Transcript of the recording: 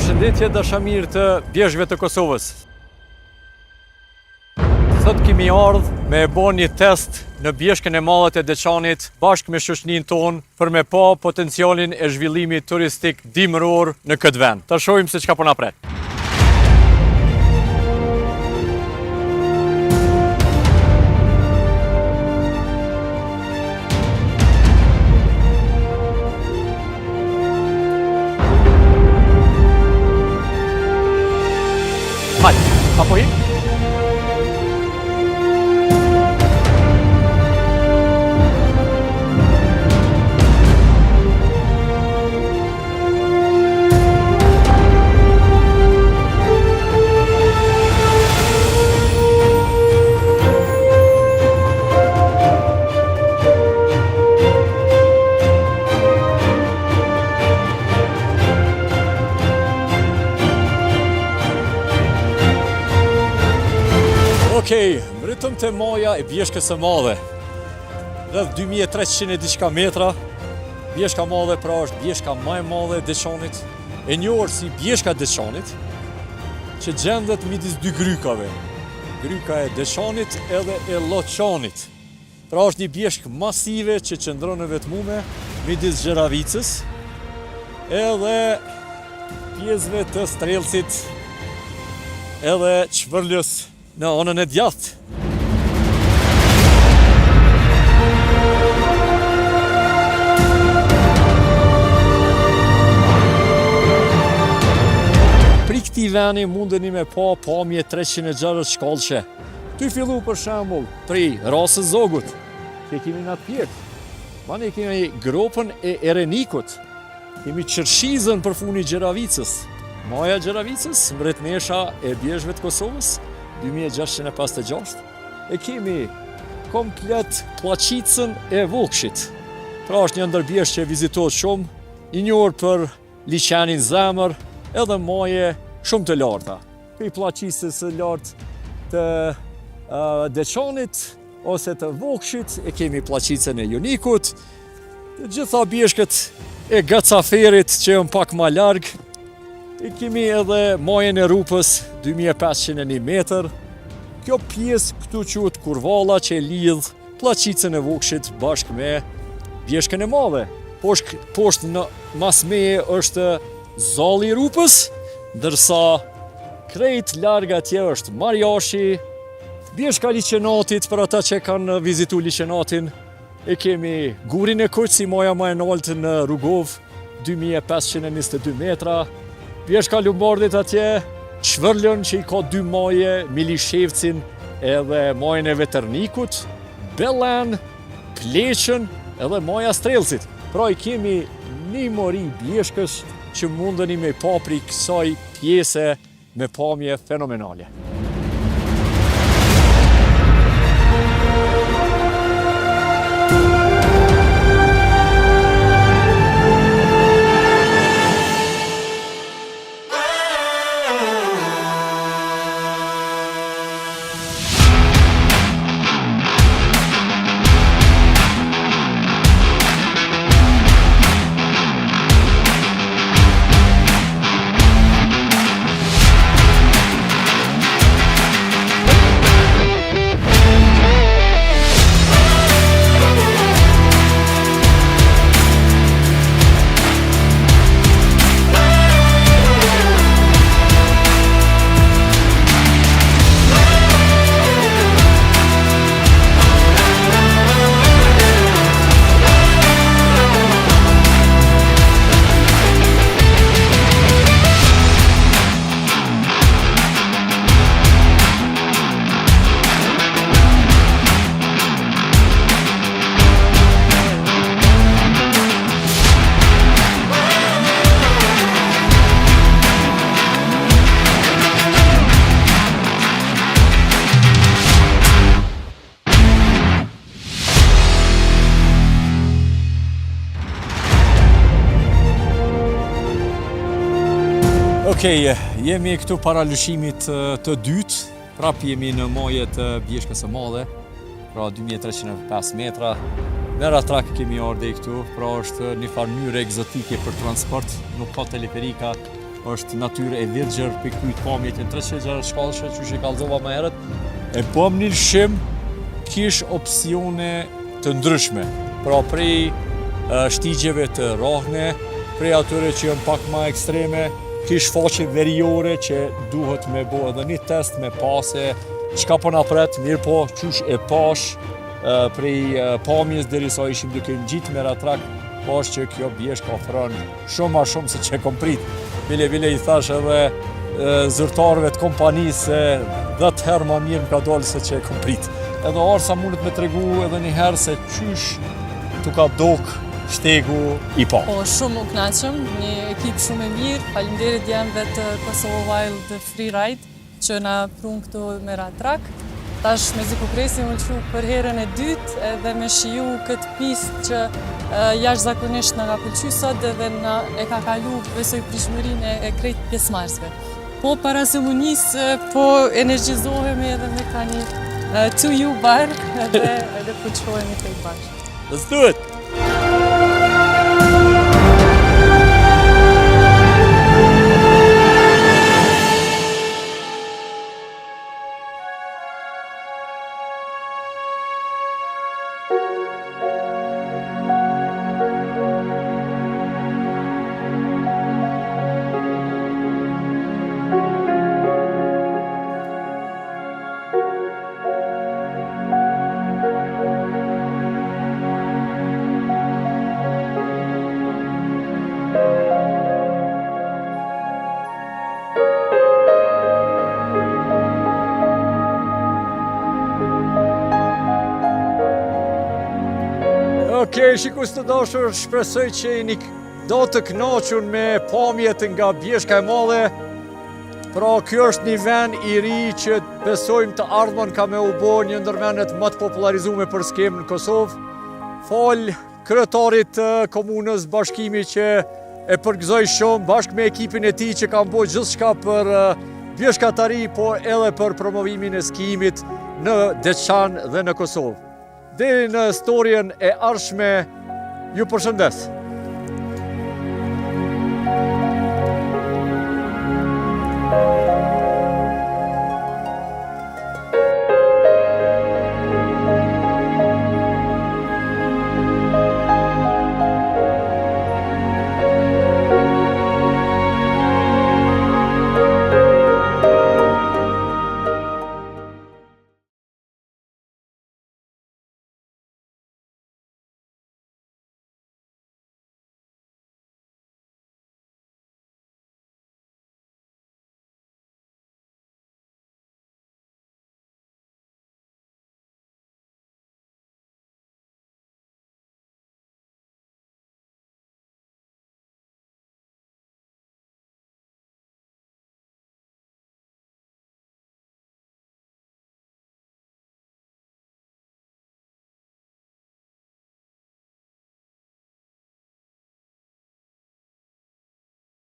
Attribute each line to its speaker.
Speaker 1: Përshëndetje dashamirë të bjeshkëve të Kosovës. Sot kemi ardhur me bo një test në bjeshkën e Mallet e Deçanit bashkë me shoqërinë tonë për me pa potencialin e zhvillimit turistik dimëror në këtë vend. Ta shohim se çka po na pret. Hajde, apo hi? Okej, mritëm të maja e bjeshkës së madhe. Rreth 2300 e diçka metra. Bjeshka madhe pra është bjeshka më e madhe e Deçanit, e njohur si bjeshka e Deçanit, që gjendet midis dy grykave. Gryka e Deçanit edhe e Lloçanit. Pra është një bjeshkë masive që qëndron në vetmume midis Xheravicës edhe pjesëve të Strelcit edhe Çvërlës në anën e djathtë. Pri këtij veni mundeni me pa pamje 360 shkallëshe. Ty fillu për shembull prej rasës Zogut, që kemi në atë pjetë. Mani kemi gropën e Erenikut, kemi Qërshizën për funi Xheravicës, Maja Xheravicës, mbretëresha e bjeshkëve të Kosovës, 2656, e kemi komplet Pllaqicën e Vukshit. Pra është një ndër bjeshkë që vizitohet shumë, i njohur për liçenin zemër, edhe maje shumë të larta. Prej Pllaqicës së lartë të Deçanit ose të Vukshit, e kemi Pllaqicën e Jonikut, të gjitha bjeshkët e Gacaferit që janë pak më larg. E kemi edhe majën e Rupës, 2501 metër. Kjo pjesë këtu quhet Kurvalla që e lidh Pllaqicën e Vukshit bashkë me bjeshkën e madhe. Poshtë në masmeje është Zalli i Rupës, ndërsa krejt larg atje është Marjashi, bjeshka Liçenatit për ata që kanë vizitu Liçenatin. E kemi Gurin e Kuq si maja më e lartë në Rugov, 2522 metra. Bjeshka Lumbardit atje, Çvërlën që i ka 2 maje, Milishevcin edhe majën e Veternikut, Bellen, Pleqën edhe maja Strelcit. Pra i kemi një mori bjeshkës që mundeni me pa prej kësaj pjese me pamje fenomenale. Okej, jemi këtu para lëshimit të dytë, prap jemi në maje të bjeshkës së madhe, pra 2305 metra. Me ratrak kemi ardhe këtu, pra është një farë mënyrë egzotike për transport, nuk ka teleferika, është natyrë e virgjër për kujt pamjet e 360 shkallëshe që që kallëzova më herët. E bëm një lëshim, kish opsione të ndryshme. Pra prej shtigjeve të rrahne, prej atyre që janë pak më ekstreme, kish faqe veriore që duhet me bo edhe një test me pase, çka po na pret, mirë po, qysh e pash, prej pamjes derisa ishim duke ngjitë me ratrak, pash që kjo bjeshk ofron shumë ma shumë se që kom prit. Vile i thash edhe zyrtarëve të kompanisë se 10 herë ma mirë më ka dalë se që kom prit. Edhe arsa mundet me tregu edhe një herë se qysh tu ka dok shtegu i pa.
Speaker 2: Po, shumë u knaqëm, një ekip shumë e mirë, faleminderit jemve të Kosovo Wild Freeride që na prun këtu me ratrak. Tash me zi ku presim u lëshu për herën e dytë edhe me shiju këtë pistë që jashtëzakonisht na ka pëlqy sot edhe na e ka kalu besoj prishmërinë e krejt pjesëmarrësve. Po para ceremonisë po energjizohemi edhe me tani to you bar edhe po çojemi tek bashkë.
Speaker 1: Let's do it! Okej, shikus të dashur, shpresoj që jeni do të kënaqur me pamjet nga bjeshka e madhe. Pra, kjo është një vend i ri që besojmë të ardhmen ka me u bo një ndër vendet më të popularizuar për skemë në Kosovë. Fal kryetarit të komunës bashkimi që e përgëzoj shumë bashkë me ekipin e tij që kanë bërë gjithçka për bjeshkatari, po edhe për promovimin e skijimit në Deçan dhe në Kosovë. Deri në storjen e ardhshme, ju përshëndes.